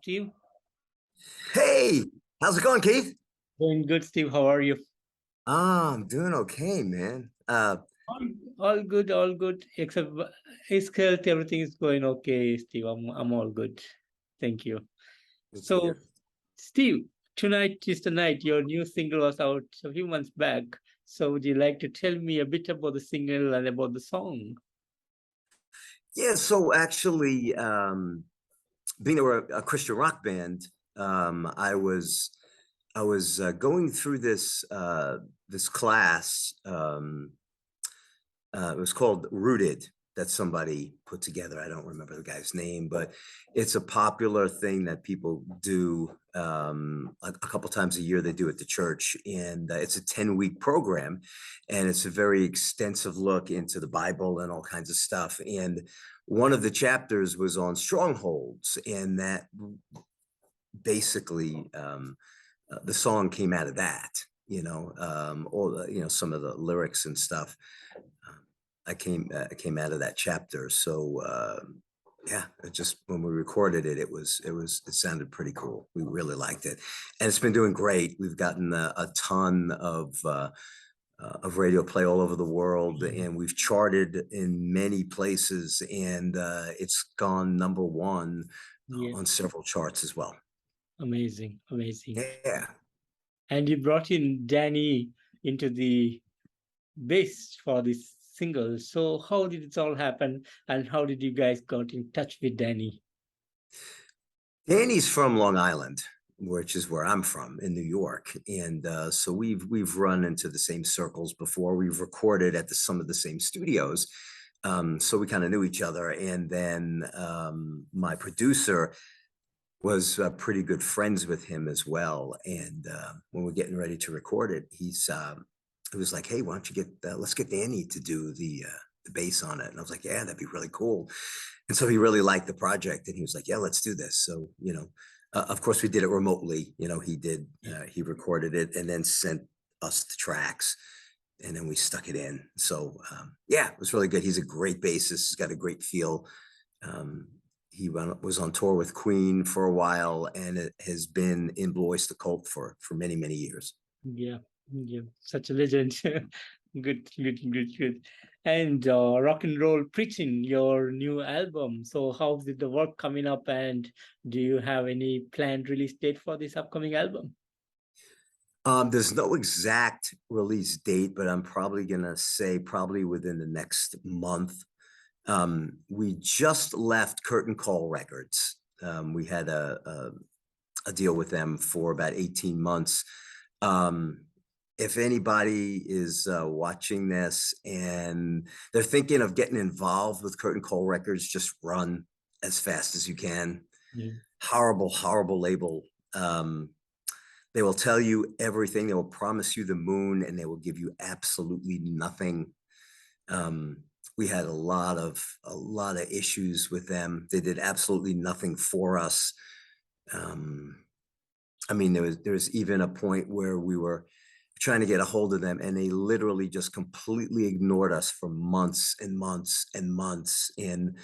Steve. Hey, how's it going, Keith? Doing good, Steve. How are you? I'm doing okay, man. All good, all good. Except his health, everything is going okay, Steve. I'm all good. Thank you. Good to So, hear. Steve, tonight is the night. Your new single was out a few months back. So, would you like to tell me a bit about the single and about the song? Yeah, so actually, being a Christian rock band, I was going through this class. It was called Rooted, that somebody put together. I don't remember the guy's name, but it's a popular thing that people do a couple times a year. They do at the church, and it's a 10-week program, and it's a very extensive look into the Bible and all kinds of stuff. And one of the chapters was on strongholds, and that basically the song came out of that. All some of the lyrics and stuff. I came out of that chapter. So yeah, it just when we recorded it, it sounded pretty cool. We really liked it, and it's been doing great. We've gotten a ton of radio play all over the world, and we've charted in many places, and it's gone number one Yeah, on several charts as well. amazing, amazing. Yeah. And you brought in Danny into the bass for this single. So, how did it all happen, and how did you guys got in touch with Danny? Danny's from Long Island, which is where I'm from in New York, and so we've run into the same circles before. We've recorded at some of the same studios, so we kind of knew each other. And then my producer was pretty good friends with him as well. And when we're getting ready to record it, he was like, "Hey, why don't you let's get Danny to do the bass on it." And I was like, "Yeah, that'd be really cool." And so he really liked the project, and he was like, "Yeah, let's do this." So, of course we did it remotely. He recorded it and then sent us the tracks, and then we stuck it in. So, yeah, it was really good. He's a great bassist. He's got a great feel. He was on tour with Queen for a while, and it has been in Blois the Cult for many, many years. Yeah, yeah, such a legend. Good, good, good, good. And rock and roll preaching, your new album. So, how's the work coming up, and do you have any planned release date for this upcoming album? There's no exact release date, but I'm probably gonna say probably within the next month. We just left Curtain Call Records. We had a deal with them for about 18 months. If anybody is watching this and they're thinking of getting involved with Curtain Call Records, just run as fast as you can. Yeah. Horrible, horrible label. They will tell you everything. They will promise you the moon, and they will give you absolutely nothing. We had a lot of issues with them. They did absolutely nothing for us. I mean, there was even a point where we were trying to get a hold of them, and they literally just completely ignored us for months and months and months. And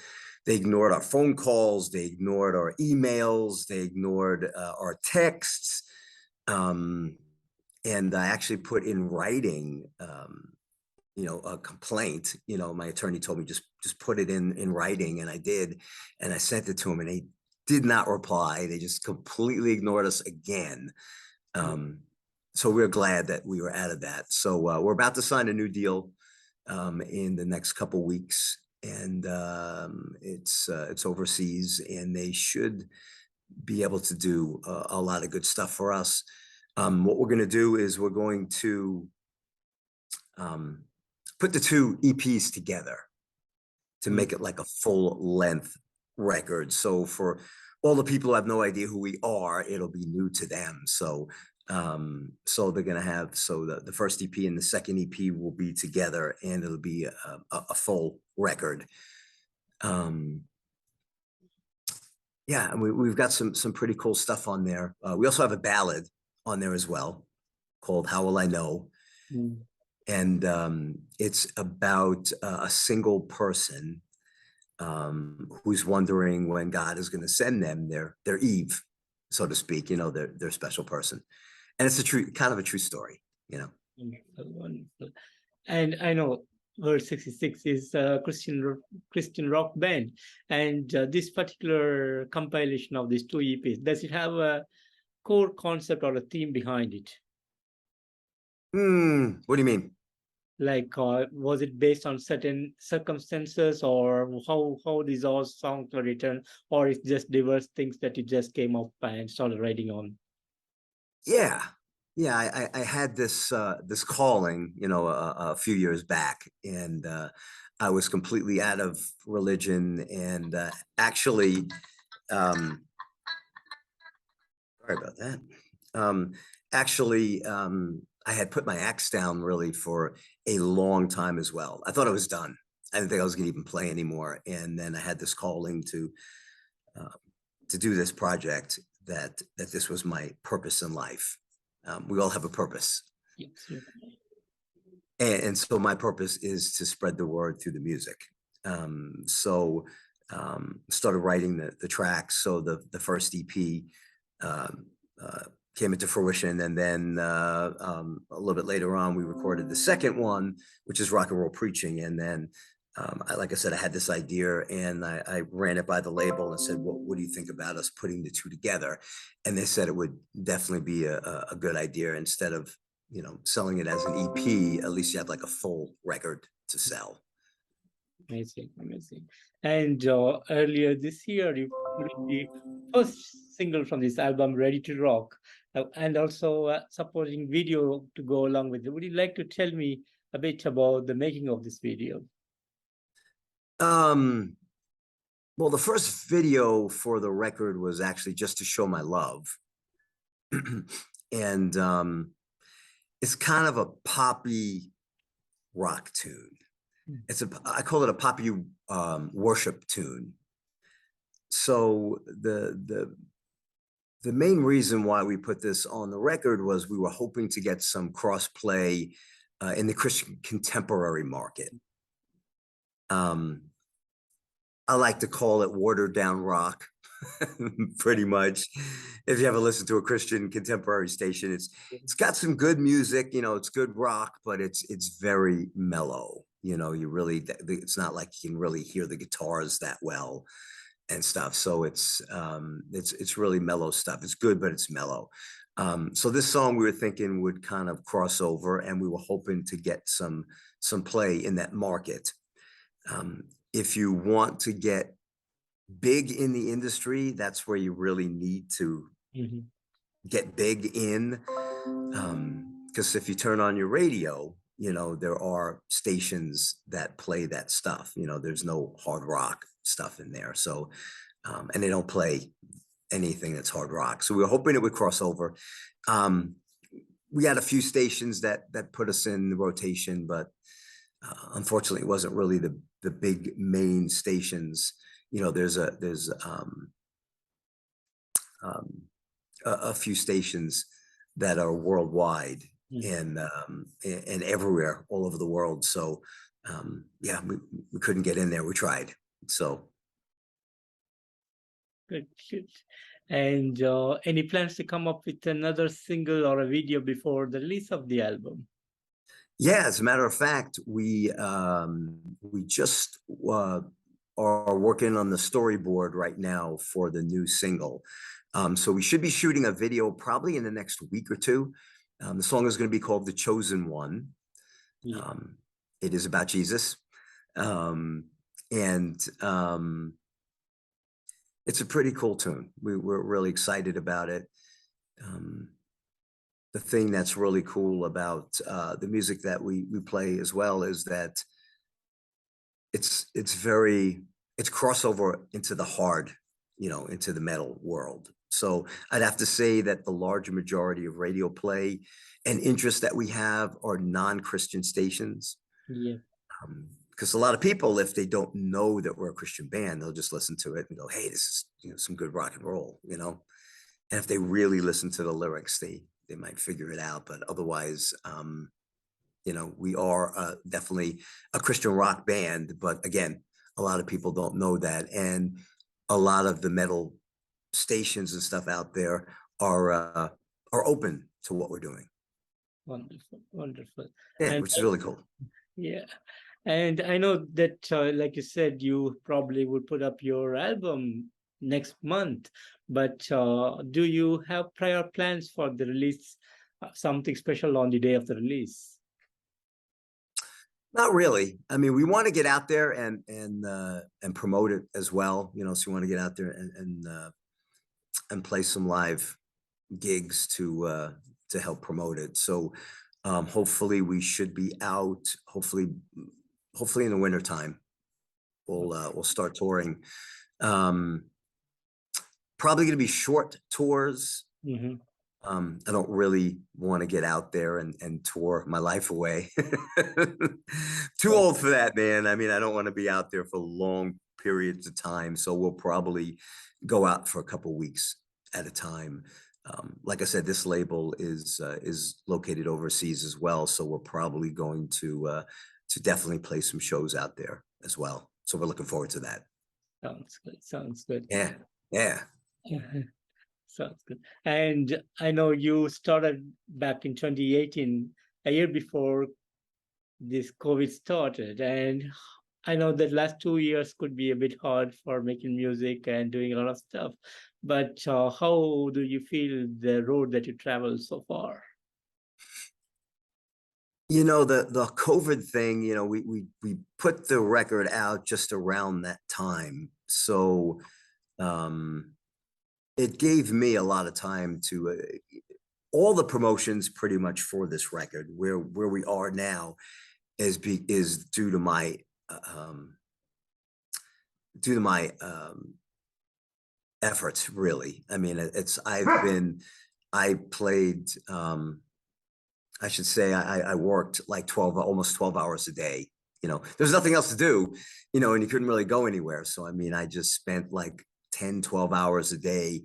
they ignored our phone calls, they ignored our emails, they ignored our texts. And I actually put in writing, a complaint. My attorney told me just put it in writing, and I did, and I sent it to him, and they did not reply. They just completely ignored us again. So we're glad that we were out of that. So we're about to sign a new deal in the next couple weeks, and it's overseas, and they should be able to do a lot of good stuff for us. What we're going to do is we're going to put the two EPs together to make it like a full length record. So for all the people who have no idea who we are, it'll be new to them. So they're going to have, the first EP and the second EP will be together, and it'll be a full record. Yeah, and we've got some pretty cool stuff on there. We also have a ballad on there as well called How Will I Know? And it's about a single person who's wondering when God is going to send them their Eve, so to speak, you know, they're a special person. And it's a true, kind of a true story, you know. Wonderful, wonderful. And I know Word66 is a Christian rock band, and this particular compilation of these two EPs, does it have a core concept or a theme behind it? What do you mean? Like, was it based on certain circumstances, or how these all songs were written, or it's just diverse things that you just came up and started writing on? Yeah. Yeah, I had this calling, you know, a few years back, and I was completely out of religion, and actually, sorry about that. Actually, I had put my axe down really for a long time as well. I thought I was done. I didn't think I was going to even play anymore, and then I had this calling to do this project, that this was my purpose in life. We all have a purpose. Yes. And so my purpose is to spread the word through the music. So started writing the tracks. So the first EP came into fruition, and then a little bit later on, we recorded the second one, which is Rock and Roll Preaching. And then, like I said, I had this idea, and I ran it by the label and said, what do you think about us putting the two together? And they said it would definitely be a good idea. Instead of, you know, selling it as an EP, at least you have like a full record to sell. Amazing, amazing. And earlier this year, you put in the first single from this album, Ready to Rock, and also a supporting video to go along with it. Would you like to tell me a bit about the making of this video? Well, the first video for the record was actually just to show my love. And it's kind of a poppy rock tune. I call it a poppy worship tune. So the main reason why we put this on the record was we were hoping to get some cross play in the Christian contemporary market. I like to call it watered down rock, pretty much. If you ever listen to a Christian contemporary station, it's got some good music, you know, it's good rock, but it's very mellow. You know, it's not like you can really hear the guitars that well and stuff. So it's really mellow stuff. It's good, but it's mellow. So this song we were thinking would kind of cross over, and we were hoping to get some play in that market. If you want to get big in the industry, that's where you really need to get big in. Because if you turn on your radio, you know, there are stations that play that stuff. You know, there's no hard rock stuff in there. So, and they don't play anything that's hard rock. So we were hoping it would cross over. We had a few stations that put us in the rotation, but unfortunately, it wasn't really the big main stations. You know, there's a few stations that are worldwide and everywhere, all over the world. So yeah, we couldn't get in there. We tried. So good. And any plans to come up with another single or a video before the release of the album? Yeah, as a matter of fact, we just are working on the storyboard right now for the new single. So we should be shooting a video probably in the next week or two. The song is going to be called The Chosen One. It is about Jesus. It's a pretty cool tune. We're really excited about it. The thing that's really cool about the music that we play as well is that it's crossover into the hard, you know, into the metal world. So I'd have to say that the larger majority of radio play and interest that we have are non-Christian stations. Yeah. Because a lot of people, if they don't know that we're a Christian band, they'll just listen to it and go, "Hey, this is, you know, some good rock and roll," you know. And if they really listen to the lyrics, they might figure it out. But otherwise, you know, we are definitely a Christian rock band. But again, a lot of people don't know that, and a lot of the metal stations and stuff out there are open to what we're doing. Wonderful, wonderful. Yeah, And which is really cool. yeah, and I know that, like you said, you probably would put up your album next month, but do you have prior plans for the release, something special on the day of the release? Not really. I mean, we want to get out there and promote it as well. You know, so we want to get out there and play some live gigs to help promote it. So hopefully we should be out. Hopefully in the winter time, we'll start touring. Probably going to be short tours. Mhm. I don't really want to get out there and tour my life away. Too old for that, man. I mean, I don't want to be out there for long periods of time. So we'll probably go out for a couple weeks at a time. Like I said, this label is located overseas as well. So we're probably going to definitely play some shows out there as well. So we're looking forward to that. Sounds good. Sounds good. Yeah. Yeah. Sounds good. And I know you started back in 2018, a year before this COVID started. And I know that last 2 years could be a bit hard for making music and doing a lot of stuff. But how do you feel the road that you traveled so far? You know, the COVID thing, you know, we put the record out just around that time. So it gave me a lot of time to all the promotions pretty much for this record where we are now is due to my efforts, really. I mean, I played I should say I worked like almost 12 hours a day. You know, there's nothing else to do, you know, and you couldn't really go anywhere. So, I mean, I just spent like 10, 12 hours a day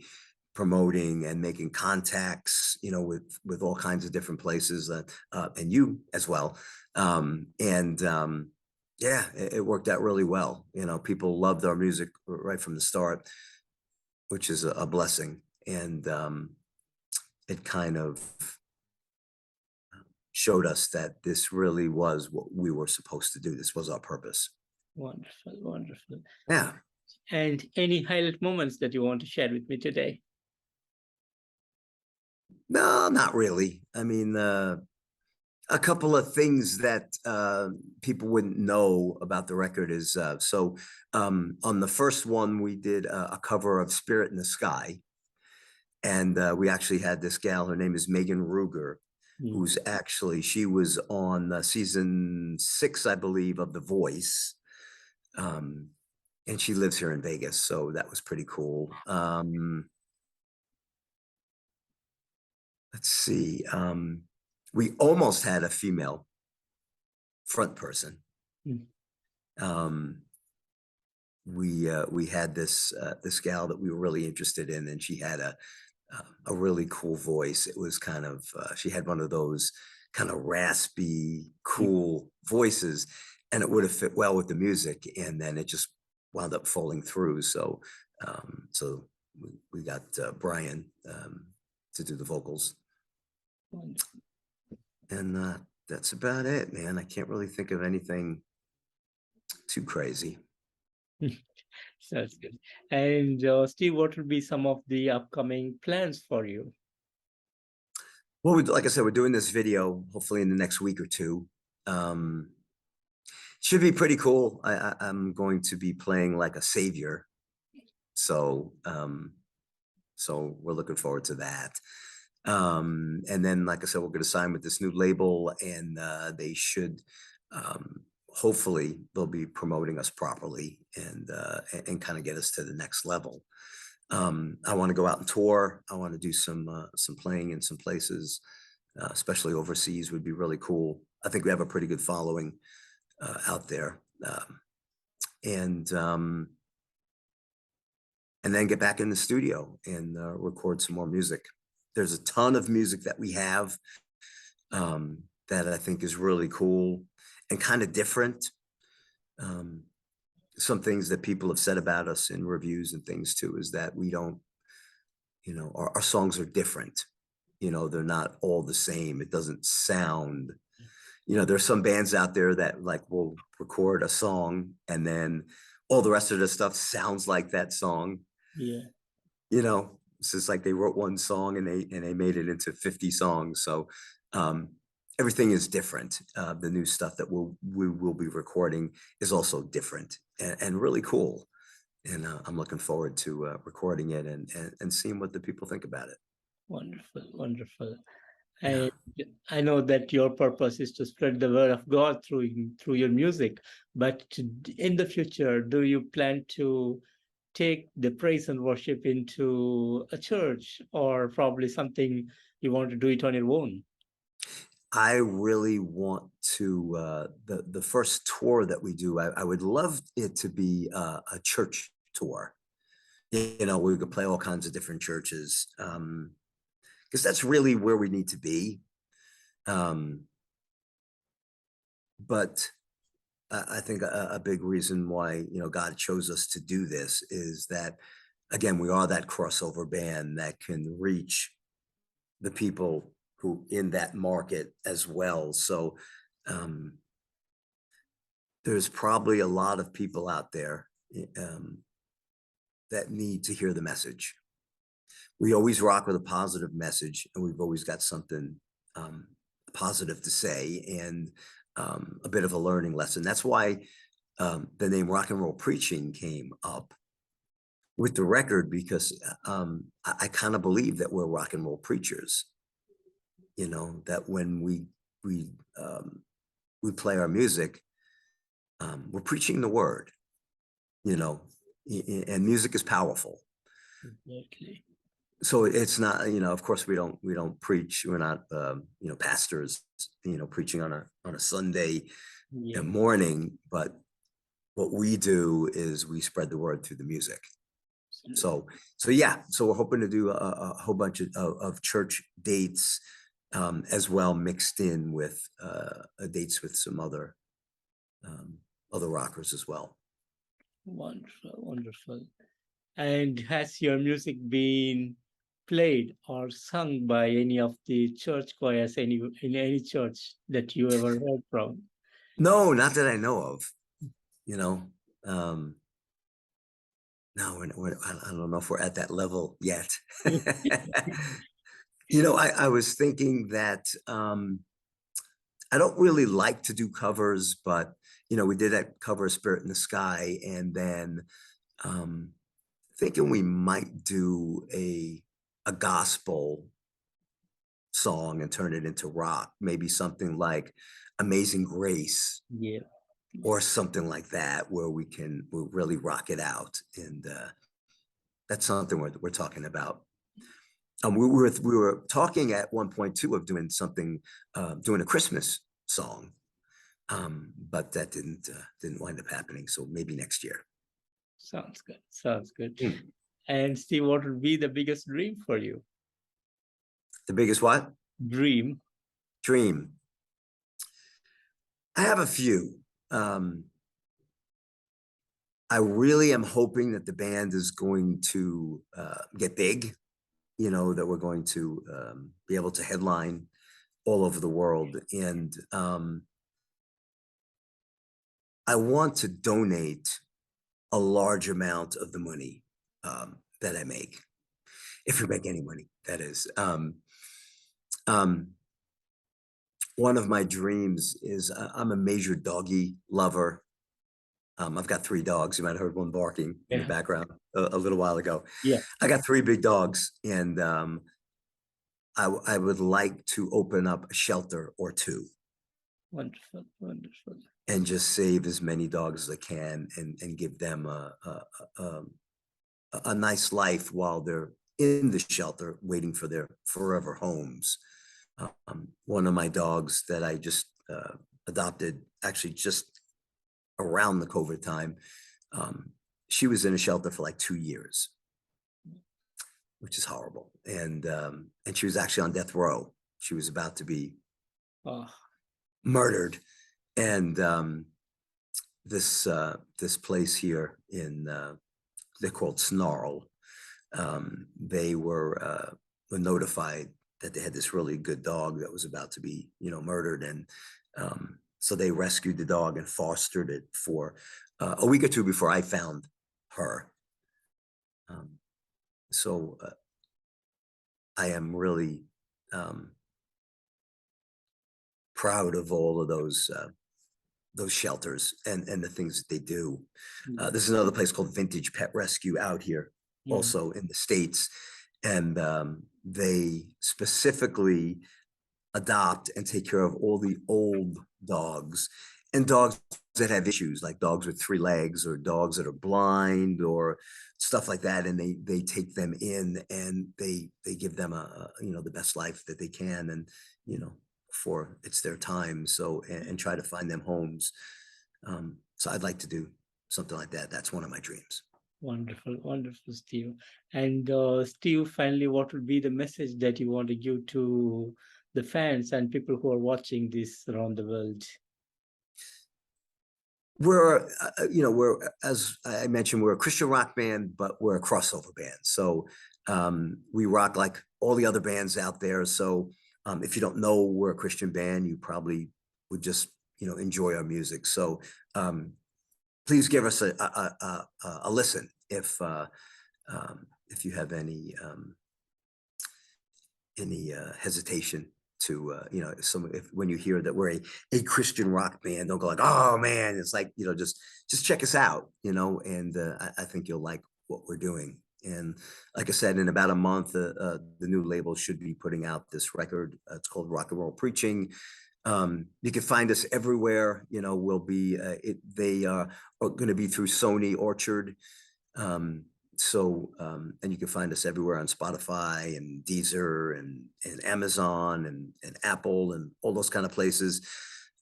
promoting and making contacts, you know, with all kinds of different places, and you as well. Yeah, it worked out really well. You know, people loved our music right from the start, which is a blessing. And it kind of showed us that this really was what we were supposed to do. This was our purpose. Wonderful, wonderful. Yeah. And any highlight moments that you want to share with me today? No, not really. I mean, a couple of things that people wouldn't know about the record is on the first one, we did a cover of Spirit in the Sky. And we actually had this gal, her name is Megan Ruger, who's actually, she was on season 6, I believe, of The Voice. And she lives here in Vegas, so that was pretty cool. Let's see. We almost had a female front person. We had this gal that we were really interested in, and she had a really cool voice. It was kind of she had one of those kind of raspy, cool voices, and it would have fit well with the music. And then it just wound up falling through. So we got Brian to do the vocals. And that's about it, man. I can't really think of anything too crazy. Sounds good. And Steve, what will be some of the upcoming plans for you? Well, like I said, we're doing this video hopefully in the next week or two. Should be pretty cool. I'm going to be playing like a savior. So we're looking forward to that. And then, like I said, we're going to sign with this new label, and they should hopefully they'll be promoting us properly and kind of get us to the next level. I want to go out and tour. I want to do some playing in some places, especially overseas would be really cool. I think we have a pretty good following out there, and then get back in the studio and record some more music. There's a ton of music that we have that I think is really cool and kind of different. Some things that people have said about us in reviews and things too is that we don't You know, our songs are different. You know, they're not all the same. It doesn't sound, you know, there's some bands out there that like will record a song and then all the rest of the stuff sounds like that song. Yeah, You know, it's just like they wrote one song and they made it into 50 songs. So everything is different. The new stuff that we will be recording is also different and really cool. And I'm looking forward to recording it and seeing what the people think about it. wonderful, wonderful. Yeah. And I know that your purpose is to spread the word of God through your music. But in the future, do you plan to take the praise and worship into a church, or probably something you want to do it on your own? I really want to the first tour that we do. I would love it to be a church tour. You know, we could play all kinds of different churches because that's really where we need to be. Um, but I think a big reason why, you know, God chose us to do this is that, again, we are that crossover band that can reach the people who in that market as well. So um, there's probably a lot of people out there that need to hear the message. We always rock with a positive message, and we've always got something positive to say and a bit of a learning lesson. That's why the name rock and roll preaching came up with the record, because I kind of believe that we're rock and roll preachers. You know, that when we play our music, we're preaching the word. You know, and music is powerful. Exactly. So it's not, you know, of course we don't preach. We're not, you know, pastors, you know, preaching on a Sunday Yeah. morning. But what we do is we spread the word through the music. Absolutely. So yeah, so we're hoping to do a whole bunch of church dates as well, mixed in with dates with some other rockers as well. Wonderful, wonderful. And has your music been played or sung by any of the church choirs in any church that you ever heard from? No, not that I know of. You know, no, I don't know if we're at that level yet. You know, I was thinking that I don't really like to do covers, but you know, we did that cover of Spirit in the Sky, and then um, thinking we might do a gospel song and turn it into rock, maybe something like Amazing Grace Yeah. or something like that, where we'll really rock it out. And that's something we're talking about. We were talking at one point too of doing something, doing a Christmas song, but that didn't wind up happening. So maybe next year. Sounds good. Sounds good. Hmm. And Steve, what would be the biggest dream for you? The biggest what? Dream. Dream. I have a few. I really am hoping that the band is going to get big, you know, that we're going to be able to headline all over the world. And I want to donate a large amount of the money that I make, if we make any money, that is. One of my dreams is I'm a major doggy lover. I've got 3 dogs. You might have heard one barking in the Yeah. background a little while ago. Yeah. I got 3 big dogs, and I would like to open up a shelter or 2 Wonderful. Wonderful. and just save as many dogs as I can and give them a nice life while they're in the shelter waiting for their forever homes. One of my dogs that I just adopted, actually just around the COVID time, she was in a shelter for like 2 years, which is horrible. And she was actually on death row. She was about to be Oh, murdered. And this place here in they're called Snarl. they were notified that they had this really good dog that was about to be, murdered. And so they rescued the dog and fostered it for a week or two before I found her. So I am really proud of all of those shelters and the things that they do. There's another place called Vintage Pet Rescue out here, also in the States, and they specifically adopt and take care of all the old dogs and dogs that have issues, like dogs with 3 legs or dogs that are blind or stuff like that. And they take them in and they give them the best life that they can, and before it's their time. So and try to find them homes. So I'd like to do something like that. That's one of my dreams. Wonderful, wonderful, Steve. And Steve, finally, what would be the message that you want to give to the fans and people who are watching this around the world? We're, as I mentioned, we're a Christian rock band, but we're a crossover band. So we rock like all the other bands out there. So if you don't know we're a Christian band, you probably would just, enjoy our music. So please give us a listen if you have any hesitation to when you hear that we're a Christian rock band, don't go like, oh man, it's like, just check us out, and I think you'll like what we're doing. And like I said, in about a month, the new label should be putting out this record. It's called Rock and Roll Preaching. You can find us everywhere. We'll be they are going to be through Sony Orchard. And you can find us everywhere on Spotify and Deezer and Amazon and Apple and all those kind of places.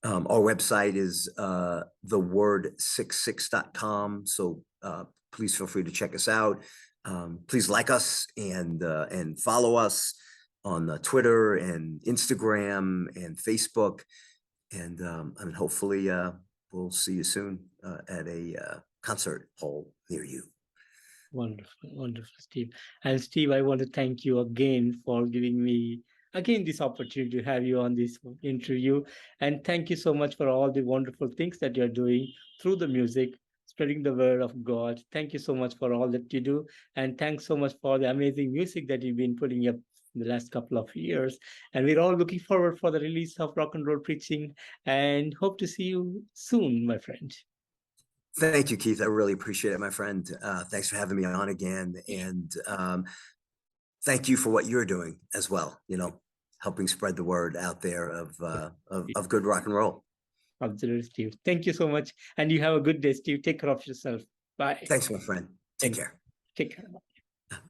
Our website is TheWord66.com. So please feel free to check us out. Please like us and follow us on Twitter and Instagram and Facebook. And hopefully we'll see you soon at a concert hall near you. Wonderful, wonderful, Steve. And Steve, I want to thank you again for giving me this opportunity to have you on this interview. And thank you so much for all the wonderful things that you're doing through the music, spreading the word of God. Thank you so much for all that you do. And thanks so much for the amazing music that you've been putting up in the last couple of years. And we're all looking forward for the release of Rock and Roll Preaching and hope to see you soon, my friend. Thank you, Keith. I really appreciate it, my friend. Thanks for having me on again. And thank you for what you're doing as well, helping spread the word out there of good rock and roll. Absolutely, Steve. Thank you so much. And you have a good day, Steve. Take care of yourself. Bye. Thanks, my friend. Take care. Take care.